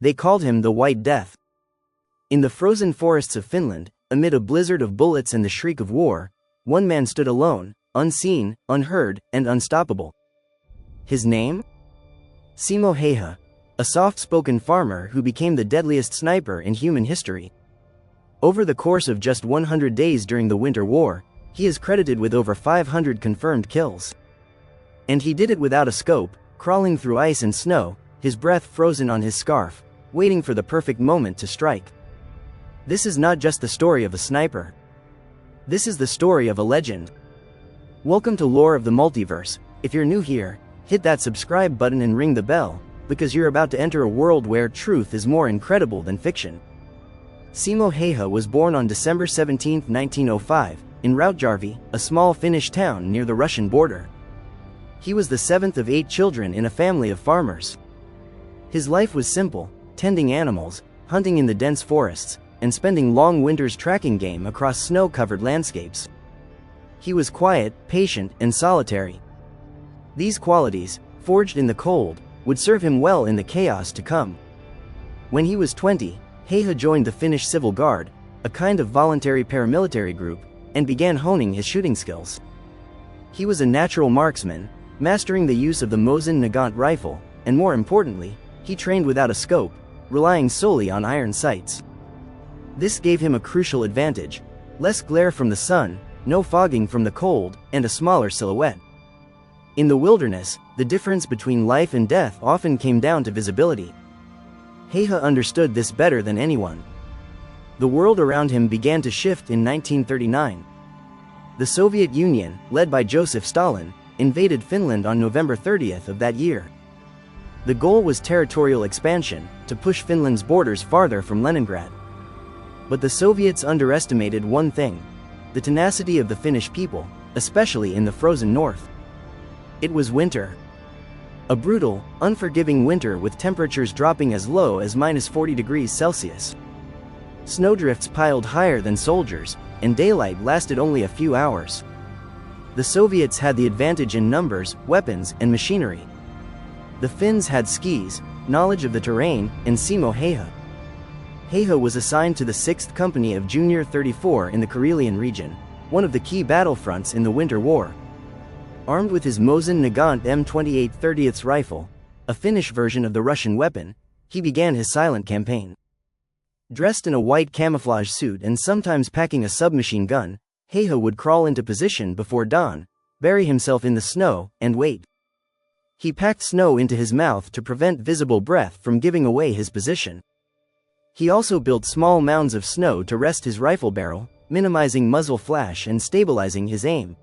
They called him the White Death. In the frozen forests of Finland, amid a blizzard of bullets and the shriek of war, one man stood alone, unseen, unheard, and unstoppable. His name? Simo Häyhä, a soft-spoken farmer who became the deadliest sniper in human history. Over the course of just 100 days during the Winter War, he is credited with over 500 confirmed kills. And he did it without a scope, crawling through ice and snow, his breath frozen on his scarf, waiting for the perfect moment to strike. This is not just the story of a sniper. This is the story of a legend. Welcome to Lore of the Multiverse. If you're new here, hit that subscribe button and ring the bell, because you're about to enter a world where truth is more incredible than fiction. Simo Häyhä was born on December 17, 1905, in Rautjärvi, a small Finnish town near the Russian border. He was the seventh of 8 children in a family of farmers. His life was simple, tending animals, hunting in the dense forests, and spending long winters tracking game across snow-covered landscapes. He was quiet, patient, and solitary. These qualities, forged in the cold, would serve him well in the chaos to come. When he was 20, Hayha joined the Finnish Civil Guard, a kind of voluntary paramilitary group, and began honing his shooting skills. He was a natural marksman, mastering the use of the Mosin Nagant rifle, and more importantly, he trained without a scope, relying solely on iron sights. This gave him a crucial advantage: less glare from the sun, no fogging from the cold, and a smaller silhouette. In the wilderness, the difference between life and death often came down to visibility. Hayha understood this better than anyone. The world around him began to shift in 1939. The Soviet Union, led by Joseph Stalin, invaded Finland on November 30th of that year. The goal was territorial expansion, to push Finland's borders farther from Leningrad. But the Soviets underestimated one thing: the tenacity of the Finnish people, especially in the frozen north. It was winter. A brutal, unforgiving winter with temperatures dropping as low as -40 degrees Celsius. Snowdrifts piled higher than soldiers, and daylight lasted only a few hours. The Soviets had the advantage in numbers, weapons, and machinery. The Finns had skis, knowledge of the terrain, and Simo Häyhä. Hayha was assigned to the 6th Company of Junior 34 in the Karelian region, one of the key battlefronts in the Winter War. Armed with his Mosin Nagant M28 30th rifle, a Finnish version of the Russian weapon, he began his silent campaign. Dressed in a white camouflage suit and sometimes packing a submachine gun, Hayha would crawl into position before dawn, bury himself in the snow, and wait. He packed snow into his mouth to prevent visible breath from giving away his position. He also built small mounds of snow to rest his rifle barrel, minimizing muzzle flash and stabilizing his aim.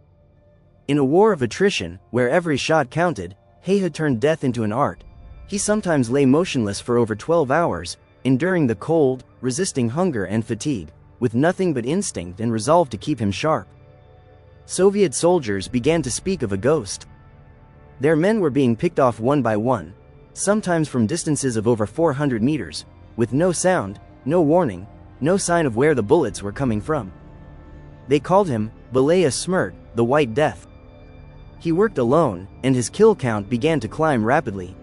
In a war of attrition, where every shot counted, Hayha turned death into an art. He sometimes lay motionless for over 12 hours, enduring the cold, resisting hunger and fatigue, with nothing but instinct and resolve to keep him sharp. Soviet soldiers began to speak of a ghost. Their men were being picked off one by one, sometimes from distances of over 400 meters, with no sound, no warning, no sign of where the bullets were coming from. They called him Balaya Smrt, the White Death. He worked alone, and his kill count began to climb rapidly.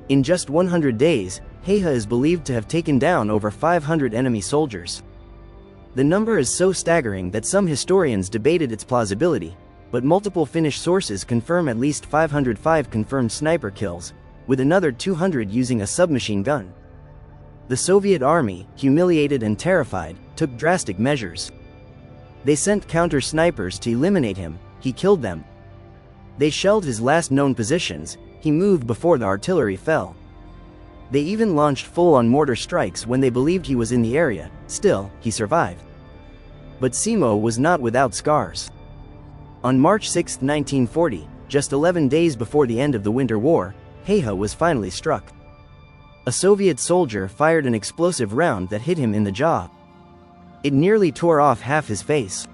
In just 100 days, Hayha is believed to have taken down over 500 enemy soldiers. The number is so staggering that some historians debated its plausibility, but multiple Finnish sources confirm at least 505 confirmed sniper kills, with another 200 using a submachine gun. The Soviet army, humiliated and terrified, took drastic measures. They sent counter-snipers to eliminate him. He killed them. They shelled his last known positions. He moved before the artillery fell. They even launched full-on mortar strikes when they believed he was in the area. Still, he survived. But Simo was not without scars. On March 6, 1940, just 11 days before the end of the Winter War, Hayha was finally struck. A Soviet soldier fired an explosive round that hit him in the jaw. It nearly tore off half his face.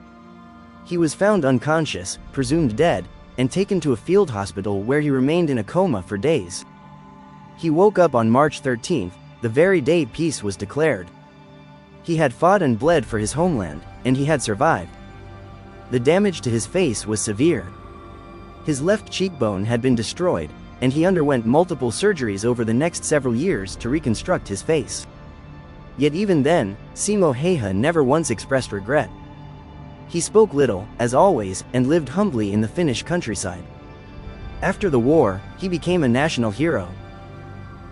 He was found unconscious, presumed dead, and taken to a field hospital where he remained in a coma for days. He woke up on March 13, the very day peace was declared. He had fought and bled for his homeland, and he had survived. The damage to his face was severe. His left cheekbone had been destroyed, and he underwent multiple surgeries over the next several years to reconstruct his face. Yet even then, Simo Häyhä never once expressed regret. He spoke little, as always, and lived humbly in the Finnish countryside. After the war, he became a national hero.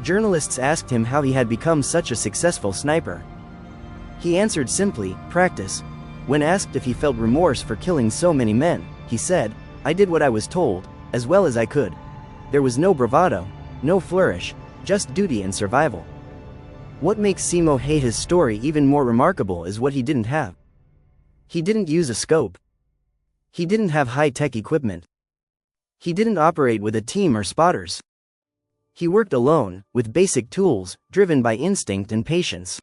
Journalists asked him how he had become such a successful sniper. He answered simply, "Practice." When asked if he felt remorse for killing so many men, he said, "I did what I was told, as well as I could. There was no bravado, no flourish, just duty and survival." What makes Simo Häyhä's story even more remarkable is what he didn't have. He didn't use a scope. He didn't have high-tech equipment. He didn't operate with a team or spotters. He worked alone, with basic tools, driven by instinct and patience.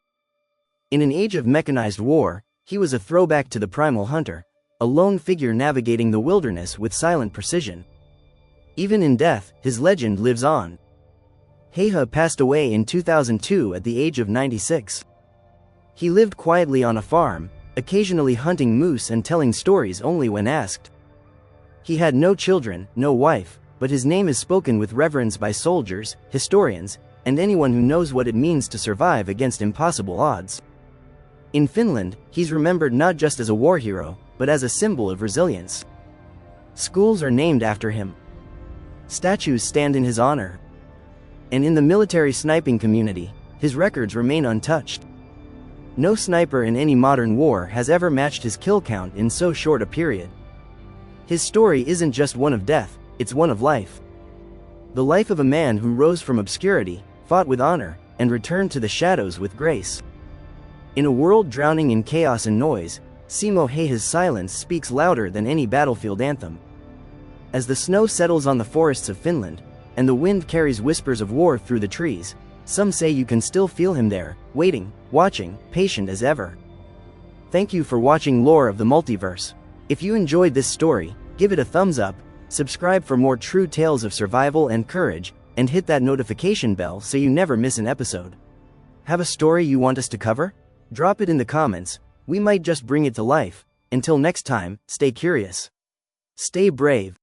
In an age of mechanized war, he was a throwback to the primal hunter, a lone figure navigating the wilderness with silent precision. Even in death, his legend lives on. Hayha passed away in 2002 at the age of 96. He lived quietly on a farm, occasionally hunting moose and telling stories only when asked. He had no children, no wife, but his name is spoken with reverence by soldiers, historians, and anyone who knows what it means to survive against impossible odds. In Finland, he's remembered not just as a war hero, but as a symbol of resilience. Schools are named after him. Statues stand in his honor. And in the military sniping community, his records remain untouched. No sniper in any modern war has ever matched his kill count in so short a period. His story isn't just one of death, it's one of life. The life of a man who rose from obscurity, fought with honor, and returned to the shadows with grace. In a world drowning in chaos and noise, Simo Häyhä's silence speaks louder than any battlefield anthem. As the snow settles on the forests of Finland, and the wind carries whispers of war through the trees, some say you can still feel him there, waiting, watching, patient as ever. Thank you for watching Lore of the Multiverse. If you enjoyed this story, give it a thumbs up, subscribe for more true tales of survival and courage, and hit that notification bell so you never miss an episode. Have a story you want us to cover? Drop it in the comments, we might just bring it to life. Until next time, stay curious. Stay brave.